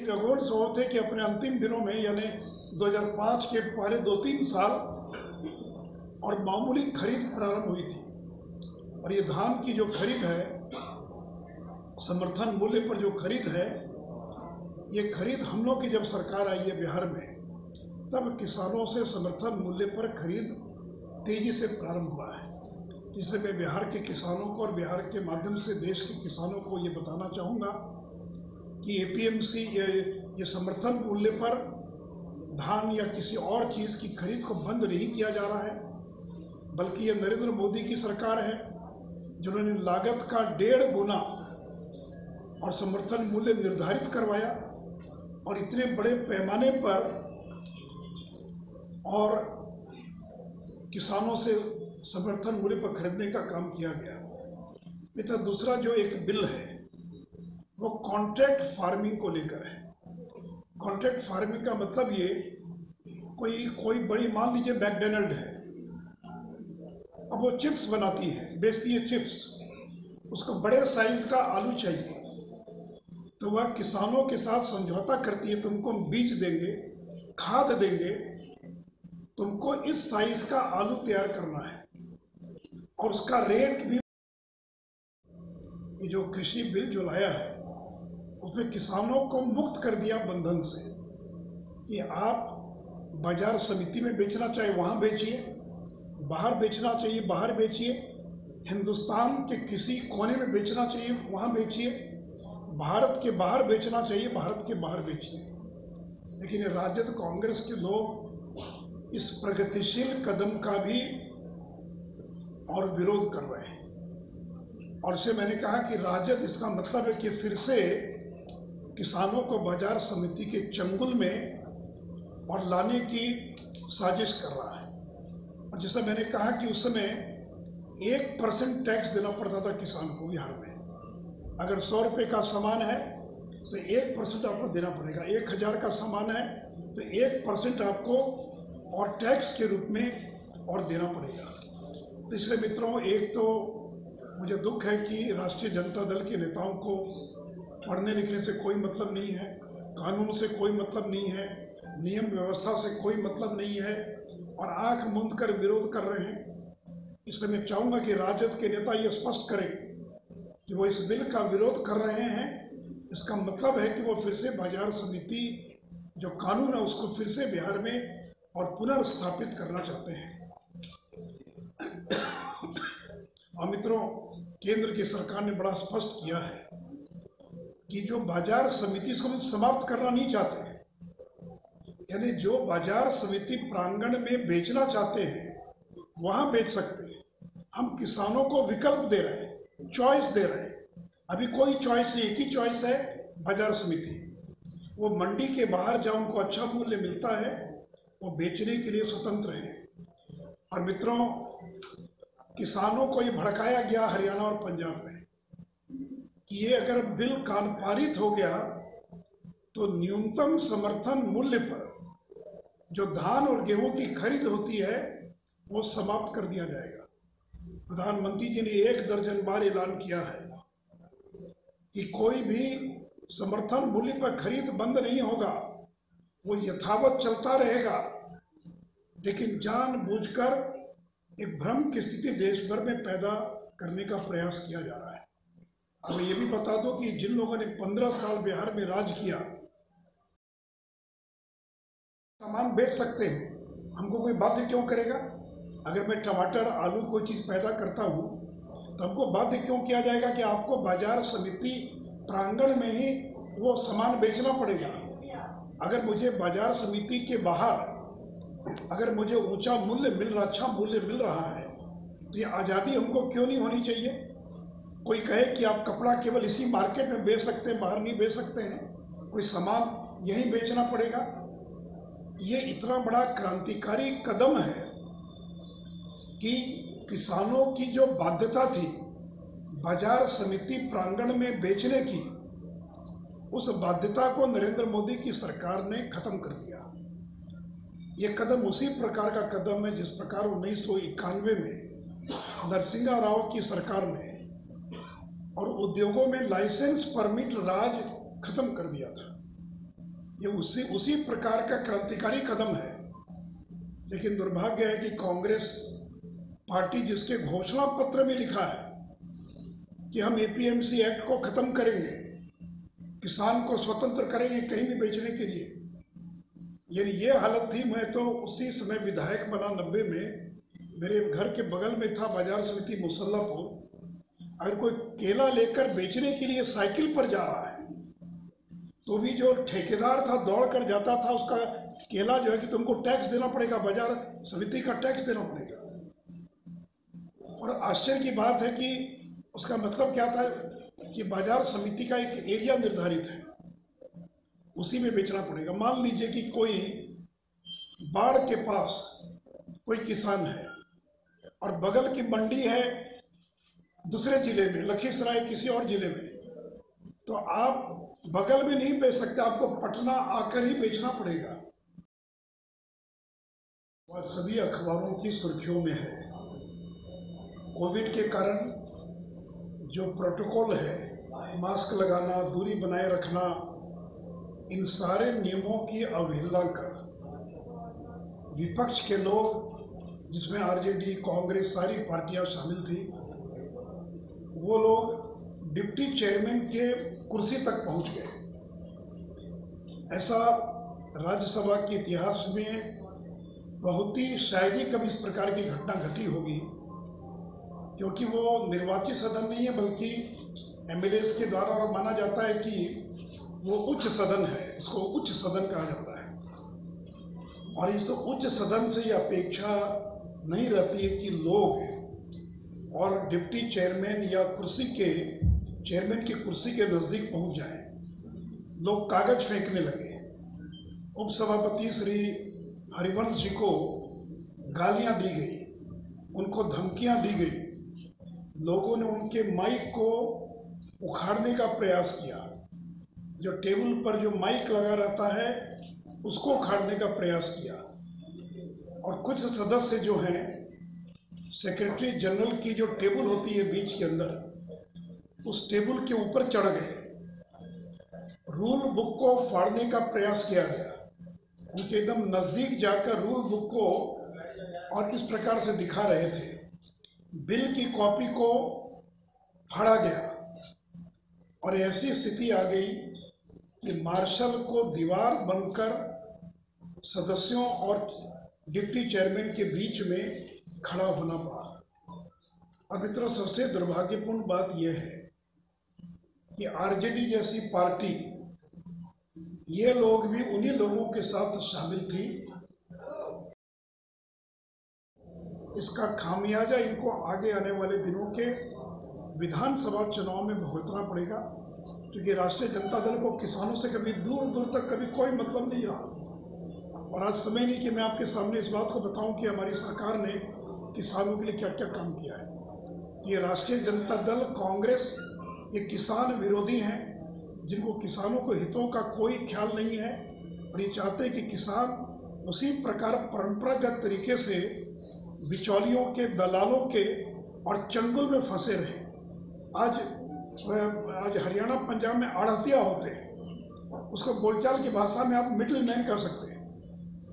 खगोल स्वभाव थे कि अपने अंतिम दिनों में यानी 2005 के पहले 2-3 साल और मामूली खरीद प्रारंभ हुई थी। और ये धान की जो खरीद है, समर्थन मूल्य पर जो खरीद है, ये खरीद हम लोग की जब सरकार आई है बिहार में, तब किसानों से समर्थन मूल्य पर खरीद तेजी से प्रारंभ हुआ है। इसलिए मैं बिहार के किसानों को और बिहार के माध्यम से देश के किसानों को ये बताना चाहूँगा कि एपीएमसी ये समर्थन मूल्य पर धान या किसी और चीज़ की खरीद को बंद नहीं किया जा रहा है, बल्कि ये नरेंद्र मोदी की सरकार है जिन्होंने लागत का 1.5 गुना और समर्थन मूल्य निर्धारित करवाया और इतने बड़े पैमाने पर और किसानों से समर्थन मूल्य पर खरीदने का काम किया गया। मित्र, दूसरा जो एक बिल है वो कॉन्ट्रैक्ट फार्मिंग को लेकर है। कॉन्ट्रैक्ट फार्मिंग का मतलब ये कोई बड़ी, मान लीजिए मैकडॉनल्ड है, अब वो चिप्स बनाती है, बेचती है चिप्स, उसको बड़े साइज का आलू चाहिए, तो वह किसानों के साथ समझौता करती है, तुमको हम बीज देंगे, खाद देंगे, तुमको इस साइज का आलू तैयार करना है और उसका रेट भी। ये जो कृषि बिल जो लाया है उसमें किसानों को मुक्त कर दिया बंधन से कि आप बाजार समिति में बेचना चाहिए वहाँ बेचिए, बाहर बेचना चाहिए बाहर बेचिए, हिंदुस्तान के किसी कोने में बेचना चाहिए वहाँ बेचिए, भारत के बाहर बेचना चाहिए भारत के बाहर बेचिए। लेकिन राजद कांग्रेस के लोग इस प्रगतिशील कदम का भी और विरोध कर रहे हैं। और इससे मैंने कहा कि राजद, इसका मतलब है कि फिर से किसानों को बाजार समिति के चंगुल में और लाने की साजिश कर रहा है। और जैसा मैंने कहा कि उस समय 1% टैक्स देना पड़ता था किसान को बिहार में। अगर 100 रुपये का सामान है तो 1% आपको देना पड़ेगा, 1000 का सामान है तो 1% आपको और टैक्स के रूप में और देना पड़ेगा। तो इसलिए मित्रों, एक तो मुझे दुख है कि राष्ट्रीय जनता दल के नेताओं को पढ़ने लिखने से कोई मतलब नहीं है, कानून से कोई मतलब नहीं है, नियम व्यवस्था से कोई मतलब नहीं है और आंख मूंद कर विरोध कर रहे हैं। इसलिए मैं चाहूँगा कि राजद के नेता ये स्पष्ट करें कि वो इस बिल का विरोध कर रहे हैं, इसका मतलब है कि वो फिर से बाजार समिति जो कानून है उसको फिर से बिहार में और पुनर्स्थापित करना चाहते हैं। और मित्रों, केंद्र की सरकार ने बड़ा स्पष्ट किया है कि जो बाजार समिति इसको हम समाप्त करना नहीं चाहते हैं, यानी जो बाजार समिति प्रांगण में बेचना चाहते हैं वहाँ बेच सकते हैं। हम किसानों को विकल्प दे रहे हैं, चॉइस दे रहे हैं। अभी कोई चॉइस नहीं, एक ही चॉइस है बाजार समिति। वो मंडी के बाहर जहाँ उनको अच्छा मूल्य मिलता है वो बेचने के लिए स्वतंत्र है। और मित्रों, किसानों को ये भड़काया गया हरियाणा और पंजाब में कि ये अगर बिल पारित हो गया तो न्यूनतम समर्थन मूल्य पर जो धान और गेहूं की खरीद होती है वो समाप्त कर दिया जाएगा। प्रधानमंत्री जी ने 1 दर्जन बार ऐलान किया है कि कोई भी समर्थन मूल्य पर खरीद बंद नहीं होगा, वो यथावत चलता रहेगा। लेकिन जानबूझकर एक भ्रम की स्थिति देश भर में पैदा करने का प्रयास किया जा रहा है। अब ये भी बता दो कि जिन लोगों ने 15 साल बिहार में राज किया, सामान बेच सकते हैं, हमको कोई बाध्य क्यों करेगा? अगर मैं टमाटर आलू कोई चीज़ पैदा करता हूँ तो हमको बाध्य क्यों किया जाएगा कि आपको बाजार समिति प्रांगण में ही वो सामान बेचना पड़ेगा? अगर मुझे बाजार समिति के बाहर अगर मुझे ऊंचा मूल्य मिल रहा, अच्छा मूल्य मिल रहा है, तो ये आज़ादी हमको क्यों नहीं होनी चाहिए? कोई कहे कि आप कपड़ा केवल इसी मार्केट में बेच सकते हैं, बाहर नहीं बेच सकते हैं, कोई सामान यहीं बेचना पड़ेगा। ये इतना बड़ा क्रांतिकारी कदम है कि किसानों की जो बाध्यता थी बाजार समिति प्रांगण में बेचने की, उस बाध्यता को नरेंद्र मोदी की सरकार ने खत्म कर दिया। ये कदम उसी प्रकार का कदम है जिस प्रकार 1991 में नरसिंहा राव की सरकार ने और उद्योगों में लाइसेंस परमिट राज खत्म कर दिया था। ये उसी प्रकार का क्रांतिकारी कदम है। लेकिन दुर्भाग्य है कि कांग्रेस पार्टी, जिसके घोषणा पत्र में लिखा है कि हम एपीएमसी एक्ट को खत्म करेंगे, किसान को स्वतंत्र करेंगे कहीं भी बेचने के लिए, यानी ये हालत थी। मैं तो उसी समय विधायक बना 90 में, मेरे घर के बगल में था बाजार समिति मुसल्लापुर। अगर कोई केला लेकर बेचने के लिए साइकिल पर जा रहा है तो भी जो ठेकेदार था दौड़ कर जाता था, उसका केला जो है कि तुमको टैक्स देना पड़ेगा, बाजार समिति का टैक्स देना पड़ेगा। और आश्चर्य की बात है कि उसका मतलब क्या था कि बाजार समिति का एक एरिया निर्धारित है, उसी में बेचना पड़ेगा। मान लीजिए कि कोई बाढ़ के पास कोई किसान है और बगल की मंडी है दूसरे जिले में, लखीसराय किसी और जिले में, तो आप बगल में नहीं बेच सकते, आपको पटना आकर ही बेचना पड़ेगा। और सभी अखबारों की सुर्खियों में है कोविड के कारण जो प्रोटोकॉल है, मास्क लगाना, दूरी बनाए रखना, इन सारे नियमों की अवहेलना कर विपक्ष के लोग, जिसमें आरजेडी, कांग्रेस, सारी पार्टियां शामिल थी, वो लोग डिप्टी चेयरमैन के कुर्सी तक पहुंच गए। ऐसा राज्यसभा के इतिहास में बहुत ही शायद ही कभी इस प्रकार की घटना घटी होगी, क्योंकि वो निर्वाचित सदन नहीं है बल्कि एमएलएस के द्वारा, और माना जाता है कि वो उच्च सदन है, इसको उच्च सदन कहा जाता है। और इस उच्च सदन से ये अपेक्षा नहीं रहती है कि लोग और डिप्टी चेयरमैन या चेयरमैन की कुर्सी के नज़दीक पहुंच जाएं। लोग कागज फेंकने लगे। उपसभापति श्री हरिवंश जी को गालियां दी गई, उनको धमकियां दी गई, लोगों ने उनके माइक को उखाड़ने का प्रयास किया, जो टेबल पर जो माइक लगा रहता है उसको उखाड़ने का प्रयास किया। और कुछ सदस्य जो हैं, सेक्रेटरी जनरल की जो टेबल होती है बीच के अंदर, उस टेबल के ऊपर चढ़ गए, रूल बुक को फाड़ने का प्रयास किया गया। उनके एकदम नज़दीक जाकर रूल बुक को और इस प्रकार से दिखा रहे थे, बिल की कॉपी को फाड़ा गया। और ऐसी स्थिति आ गई कि मार्शल को दीवार बनकर सदस्यों और डिप्टी चेयरमैन के बीच में खड़ा होना पड़ा। और मित्रों, सबसे दुर्भाग्यपूर्ण बात यह है कि आरजेडी जैसी पार्टी, ये लोग भी उन्हीं लोगों के साथ शामिल थी। इसका खामियाजा इनको आगे आने वाले दिनों के विधानसभा चुनाव में भुगतना पड़ेगा, क्योंकि राष्ट्रीय जनता दल को किसानों से कभी दूर दूर तक कभी कोई मतलब नहीं रहा। और आज समय नहीं कि मैं आपके सामने इस बात को बताऊं कि हमारी सरकार ने किसानों के लिए क्या क्या काम किया है। ये राष्ट्रीय जनता दल, कांग्रेस, ये किसान विरोधी हैं, जिनको किसानों को हितों का कोई ख्याल नहीं है। और ये चाहते हैं कि किसान उसी प्रकार परंपरागत तरीके से बिचौलियों के, दलालों के और चंगुल में फंसे रहे। आज हरियाणा पंजाब में आढ़तिया होते हैं, उसको बोलचाल की भाषा में आप मिडिल मैन कर सकते हैं।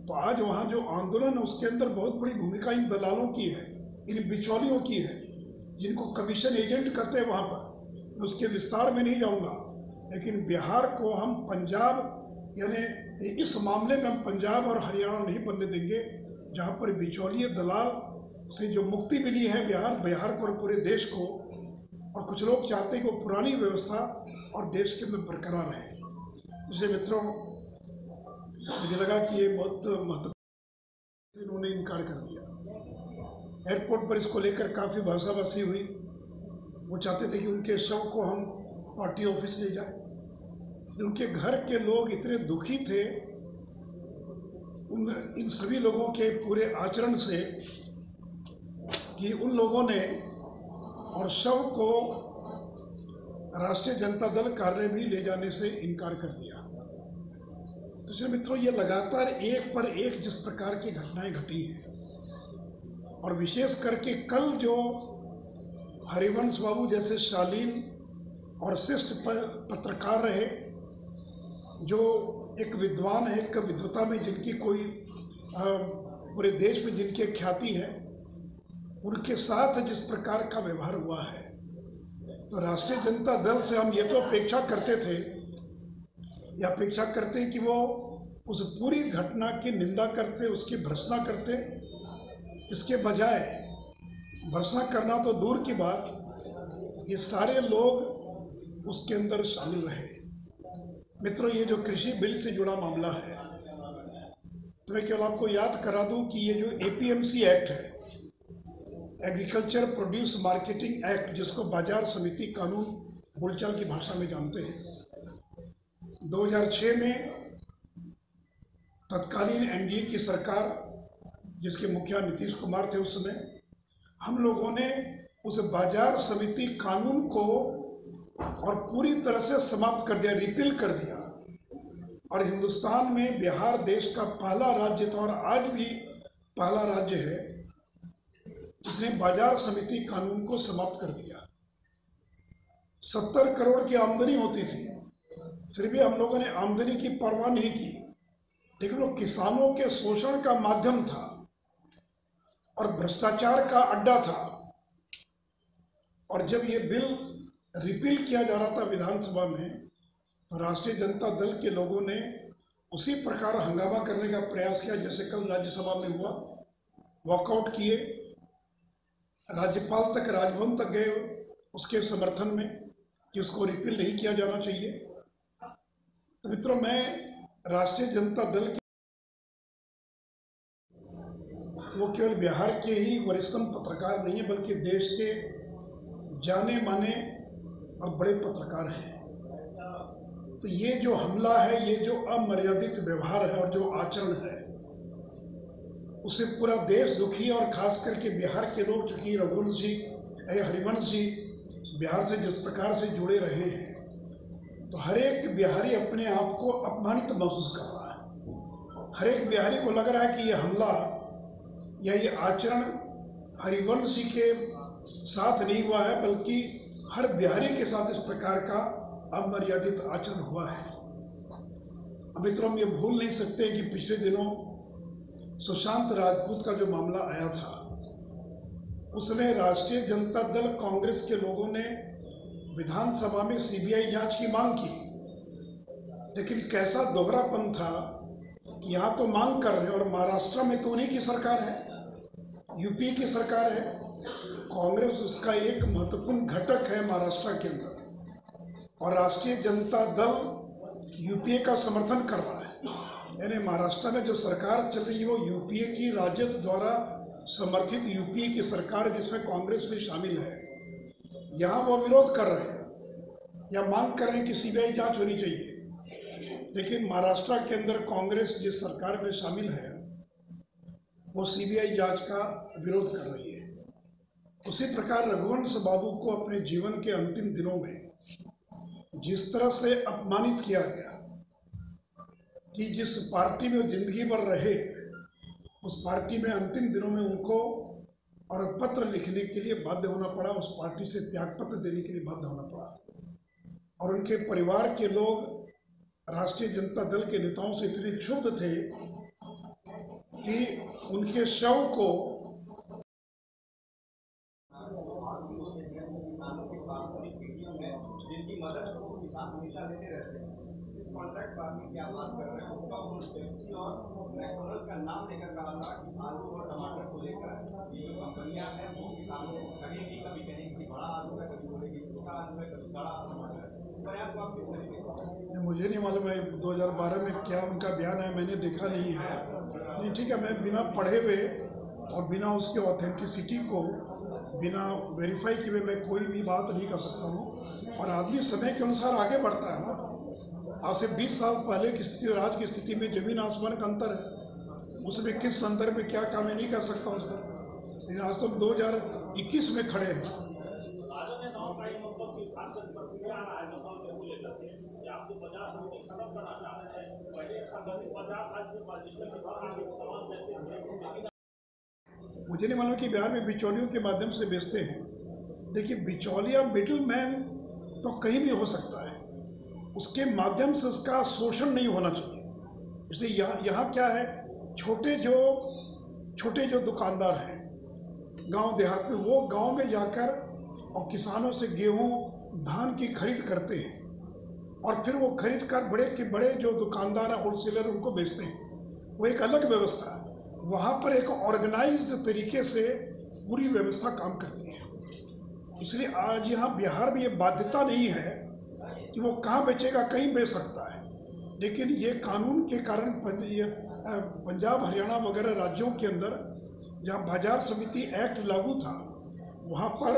तो आज वहाँ जो आंदोलन है उसके अंदर बहुत बड़ी भूमिका इन दलालों की है, इन बिचौलियों की है, जिनको कमीशन एजेंट करते हैं। वहाँ पर मैं उसके विस्तार में नहीं जाऊँगा, लेकिन बिहार को हम पंजाब, यानी इस मामले में हम पंजाब और हरियाणा नहीं बनने देंगे, जहाँ पर बिचौलिए दलाल से जो मुक्ति मिली है बिहार को और पूरे देश को। और कुछ लोग चाहते हैं कि वो पुरानी व्यवस्था और देश के अंदर बरकरार रहे। इसलिए मित्रों, मुझे लगा कि ये बहुत महत्वपूर्ण, इन्होंने इनकार कर दिया। एयरपोर्ट पर इसको लेकर काफ़ी भाषाभाषी हुई। वो चाहते थे कि उनके शव को हम पार्टी ऑफिस ले जाएं। उनके घर के लोग इतने दुखी थे इन सभी लोगों के पूरे आचरण से कि उन लोगों ने और शव को राष्ट्रीय जनता दल कार्यालय भी ले जाने से इनकार कर दिया। तो इसलिए मित्रों, ये लगातार एक पर एक जिस प्रकार की घटनाएं घटी हैं, और विशेष करके कल जो हरिवंश बाबू जैसे शालीन और शिष्ट पत्रकार रहे, जो एक विद्वान है, एक विद्वता में जिनकी कोई पूरे देश में जिनकी ख्याति है, उनके साथ जिस प्रकार का व्यवहार हुआ है, तो राष्ट्रीय जनता दल से हम ये तो अपेक्षा करते थे या अपेक्षा करते हैं कि वो उस पूरी घटना की निंदा करते, उसकी भर्त्सना करते। इसके बजाय भर्त्सना करना तो दूर की बात, ये सारे लोग उसके अंदर शामिल रहे। मित्रों, ये जो कृषि बिल से जुड़ा मामला है, तो मैं केवल आपको याद करा दूं कि ये जो एपीएमसी एक्ट है, एग्रीकल्चर प्रोड्यूस मार्केटिंग एक्ट, जिसको बाजार समिति कानून बोलचाल की भाषा में जानते हैं, 2006 में तत्कालीन एनडीए की सरकार, जिसके मुखिया नीतीश कुमार थे उस समय, हम लोगों ने उस बाजार समिति कानून को और पूरी तरह से समाप्त कर दिया, रिपील कर दिया। और हिंदुस्तान में बिहार देश का पहला राज्य था और आज भी पहला राज्य है जिसने बाजार समिति कानून को समाप्त कर दिया। 70 करोड़ की आमदनी होती थी, फिर भी हम लोगों ने आमदनी की परवाह नहीं की, लेकिन वो किसानों के शोषण का माध्यम था और भ्रष्टाचार का अड्डा था। और जब ये बिल रिपील किया जा रहा था विधानसभा में, तो राष्ट्रीय जनता दल के लोगों ने उसी प्रकार हंगामा करने का प्रयास किया जैसे कल राज्यसभा में हुआ। वॉकआउट किए, राज्यपाल तक, राजभवन तक गए उसके समर्थन में कि उसको रिपील नहीं किया जाना चाहिए। तो मित्रों, मैं राष्ट्रीय जनता दल के, वो केवल बिहार के ही वरिष्ठतम पत्रकार नहीं है, बल्कि देश के जाने माने और बड़े पत्रकार हैं। तो ये जो हमला है, ये जो अमर्यादित व्यवहार है और जो आचरण है, उससे पूरा देश दुखी है। और खास करके बिहार के लोग, चूँकि रघुवंश जी, हरिवंश जी बिहार से जिस प्रकार से जुड़े रहे हैं, तो हर एक बिहारी अपने आप को अपमानित महसूस कर रहा है। हर एक बिहारी को लग रहा है कि ये हमला या ये आचरण हरिवंश जी के साथ नहीं हुआ है, बल्कि हर बिहारी के साथ इस प्रकार का अमर्यादित आचरण हुआ है। अब मित्रों, हम ये भूल नहीं सकते कि पिछले दिनों सुशांत राजपूत का जो मामला आया था, उसमें राष्ट्रीय जनता दल कांग्रेस के लोगों ने विधानसभा में सीबीआई जांच की मांग की, लेकिन कैसा दोहरापन था कि यहाँ तो मांग कर रहे हैं और महाराष्ट्र में तो उन्हीं की सरकार है, यूपी की सरकार है, कांग्रेस उसका एक महत्वपूर्ण घटक है महाराष्ट्र के अंदर, और राष्ट्रीय जनता दल यूपीए का समर्थन कर रहा है। यानी महाराष्ट्र में जो सरकार चल रही है वो यूपीए की, राजद द्वारा समर्थित यूपीए की सरकार, जिसमें कांग्रेस भी शामिल है। यहाँ वो विरोध कर रहे हैं या मांग कर रहे हैं कि सीबीआई जांच होनी चाहिए, लेकिन महाराष्ट्र के अंदर कांग्रेस जिस सरकार में शामिल है वो सीबीआई जांच का विरोध कर रही है। उसी प्रकार रघुवंश बाबू को अपने जीवन के अंतिम दिनों में जिस तरह से अपमानित किया गया कि जिस पार्टी में वो जिंदगी भर रहे, उस पार्टी में अंतिम दिनों में उनको और पत्र लिखने के लिए बाध्य होना पड़ा, उस पार्टी से त्यागपत्र देने के लिए बाध्य होना पड़ा। और उनके परिवार के लोग राष्ट्रीय जनता दल के नेताओं से इतने क्षुब्ध थे कि उनके शव को जिनकी मदद को किसान हमेशा देते रहते हैं, इस कॉन्ट्रैक्ट फार्मिंग की आप बात कर रहे हैं, उसका उन्होंने पेप्सी और मैकडॉनल्ड्स का नाम लेकर कहा था कि आलू और टमाटर को लेकर ये जो कंपनियां हैं वो किसानों को कहेगी, कभी कहेगी बड़ा आलू है, कभी बोलेगी छोटा आलू है, कभी बड़ा टमाटर है। इस बयान को आप किस तरीके से? मुझे नहीं मालूम है 2012 में क्या उनका बयान है, मैंने देखा नहीं है। नहीं, ठीक है, मैं बिना पढ़े हुए और बिना उसके ऑथेंटिसिटी को बिना वेरीफाई किए मैं कोई भी बात नहीं कर सकता हूँ। और आदमी समय के अनुसार आगे बढ़ता है ना। आज से 20 साल पहले की स्थिति और आज की स्थिति में जमीन आसमान का अंतर है। उसमें किस संदर्भ में क्या काम है नहीं कर सकता उस पर, लेकिन आज तो 2021 में खड़े हैं। मुझे नहीं मालूम कि बिहार में बिचौलियों के माध्यम से बेचते हैं। देखिए, बिचौलिया, मिडिल मैन तो कहीं भी हो सकता है। उसके माध्यम से उसका शोषण नहीं होना चाहिए। इसलिए यहाँ क्या है, छोटे जो दुकानदार हैं गांव देहात में, वो गांव में जाकर और किसानों से गेहूं धान की खरीद करते हैं और फिर वो खरीद कर बड़े के बड़े जो दुकानदार हैं होलसेलर उनको बेचते हैं। वो एक अलग व्यवस्था है, वहाँ पर एक ऑर्गेनाइज्ड तरीके से पूरी व्यवस्था काम करती है। इसलिए आज यहाँ बिहार में ये बाध्यता नहीं है कि वो कहाँ बेचेगा, कहीं बेच सकता है, लेकिन ये कानून के कारण पंजाब हरियाणा वगैरह राज्यों के अंदर जहाँ बाजार समिति एक्ट लागू था वहाँ पर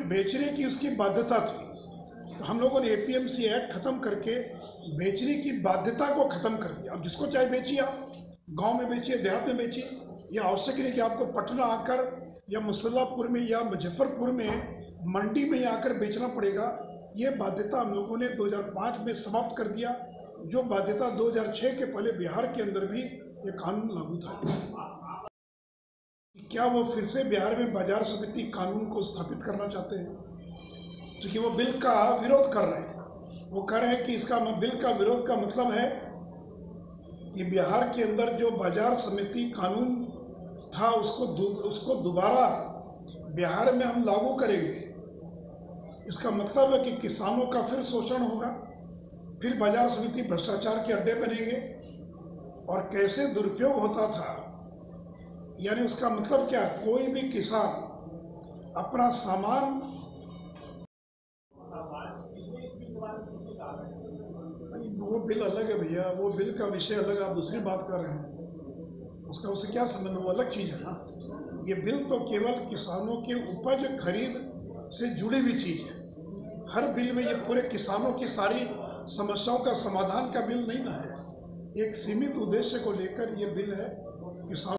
बेचने की उसकी बाध्यता थी। तो हम लोगों ने APMC एक्ट ख़त्म करके बेचने की बाध्यता को ख़त्म कर दिया। अब जिसको चाहे बेचिए, आप गांव में बेचिए, देहात में बेचिए, ये आवश्यक नहीं कि आपको पटना आकर या मुसल्लापुर में या मुजफ्फरपुर में मंडी में आकर बेचना पड़ेगा। ये बाध्यता हम लोगों ने 2005 में समाप्त कर दिया, जो बाध्यता 2006 के पहले बिहार के अंदर भी ये कानून लागू था। क्या वो फिर से बिहार में बाजार समिति कानून को स्थापित करना चाहते हैं? क्योंकि वो बिल का विरोध कर रहे हैं। वो कह रहे हैं कि इसका बिल का विरोध का मतलब है कि बिहार के अंदर जो बाजार समिति कानून था उसको दोबारा बिहार में हम लागू करेंगे। इसका मतलब है कि किसानों का फिर शोषण होगा, फिर बाजार समिति भ्रष्टाचार के अड्डे बनेंगे और कैसे दुरुपयोग होता था। यानी उसका मतलब क्या, कोई भी किसान अपना सामान, वो बिल अलग है भैया, वो बिल का विषय अलग, आप दूसरी बात कर रहे हैं, उसका उससे क्या संबंध, वो अलग चीज़ है ना। ये बिल तो केवल किसानों के उपज खरीद से जुड़ी हुई चीज़ है। हर बिल में ये पूरे किसानों की सारी समस्याओं का समाधान का बिल नहीं ना है, एक सीमित उद्देश्य को लेकर ये बिल है। किसान